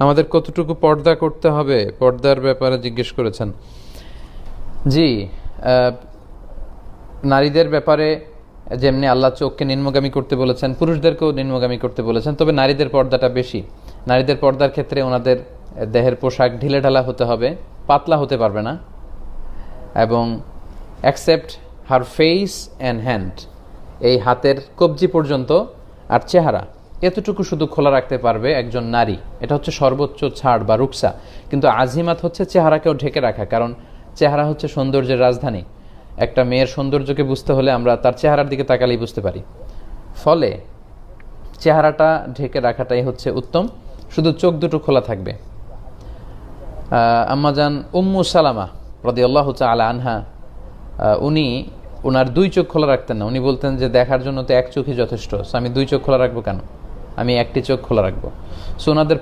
আমাদের কতটুকু পর্দা করতে হবে, পর্দার ব্যাপারে জিজ্ঞেস করেছেন। জি, নারীদের ব্যাপারে যেমনি আল্লাহ চোখকে নিম্নগামী করতে বলেছেন, পুরুষদেরকেও নিম্নগামী করতে বলেছেন, তবে নারীদের পর্দাটা বেশি। নারীদের পর্দার ক্ষেত্রে ওনাদের দেহের পোশাক ঢিলেঢালা হতে হবে, পাতলা হতে পারবে না, এবং accept her face and hand, এই হাতের কবজি পর্যন্ত আর চেহারা এতটুকু শুধু খোলা রাখতে পারবে একজন নারী। এটা হচ্ছে সর্বোচ্চ ছাড় বা রুকসা। কিন্তু আজিমাত হচ্ছে চেহারাকেও ঢেকে রাখা, কারণ চেহারা হচ্ছে সৌন্দর্যের রাজধানী। একটা মেয়ের সৌন্দর্যকে বুঝতে হলে আমরা তার চেহারার দিকে তাকালেই বুঝতে পারি। ফলে চেহারাটা ঢেকে রাখাটাই হচ্ছে উত্তম, শুধু চোখ দুটো খোলা থাকবে। আম্মাজান উম্মু সালামা রাদিয়াল্লাহু তাআলা আনহা, উনি ওনার দুই চোখ খোলা রাখতেন না। উনি বলতেন যে দেখার জন্য তো এক চোখই যথেষ্ট, সো আমি দুই চোখ খোলা রাখবো কেন, আমি একটি চোখ খোলা রাখবো। সো ওনাদের